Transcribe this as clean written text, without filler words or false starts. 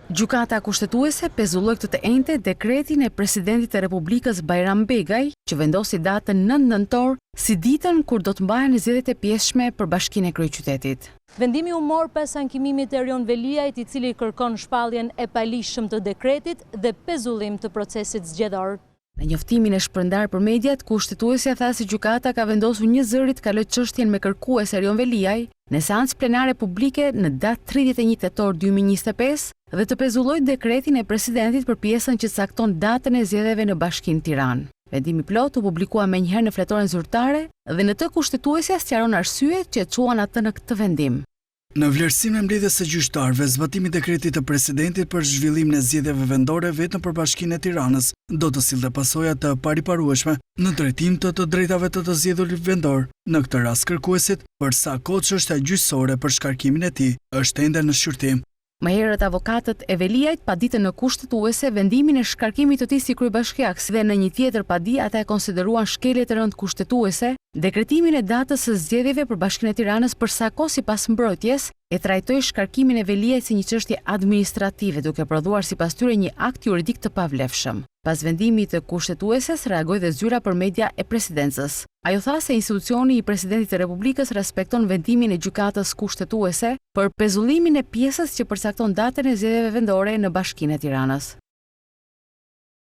Gjykata kushtetuese pezulloi këtë të enjte dekretin e presidentit të Republikës Bajram Begaj, që vendosi datën 9 nëntor si ditën kur do të mbahen zgjedhjet e pjesshme për Bashkinë e Kryeqytetit. Vendimi u mor pas ankimimit të Erion Veliajt, i cili kërkon shpalljen e palishëm të dekretit dhe pezullim të procesit zgjedhor. Në njoftimin e shpërndar për mediat, kushtetuesja tha se gjykata ka vendosur një zëri të kalojë çështjen me kërkues Erion Veliaj në seancë plenare publike në datë 31 tetor 2025 dhe të pezullojë dekretin e presidentit për pjesën që cakton datën e zgjedhjeve në Bashkinë Tiranë. Vendimi plot u publikua menjëherë në fletoren zyrtare dhe në të kushtetuesja sqaron arsyet që e çuan atë në këtë vendim. Në vlerësimin e mbledhjes së gjyqtarëve, zbatimi i dekretit të presidentit për zhvillimin e zgjedhjeve vendore vetëm për Bashkinë e Tiranës do të sillte pasoja të pariparueshme në drejtim të drejtave të zgjedhurit vendor. Në këtë rast kërkuesit, për sa kohë çështja gjyqësore për shkarkimin e tij është ende në shqyrtim. Më herët avokatët e Veliajt paditën në kushtetuese vendimin e shkarkimit të tij si kryebashkiaks dhe në një tjetër padi ata e konsideruan shkelje të rëndë kushtetuese dekretimin e datës së zgjedhjeve për Bashkinë e Tiranës për sa kohë sipas mbrojtjes e trajtoi shkarkimin e Veliajt si një çështje administrative, duke prodhuar sipas tyre një akt juridik të pavlefshëm. Pas vendimit të kushtetueses reagoi dhe zyra për media e presidencës. Ajo tha se institucioni i presidentit të Republikës respekton vendimin e gjykatës kushtetuese për pezullimin e pjesës që përcakton datën e zgjedhjeve vendore në Bashkinë e Tiranës.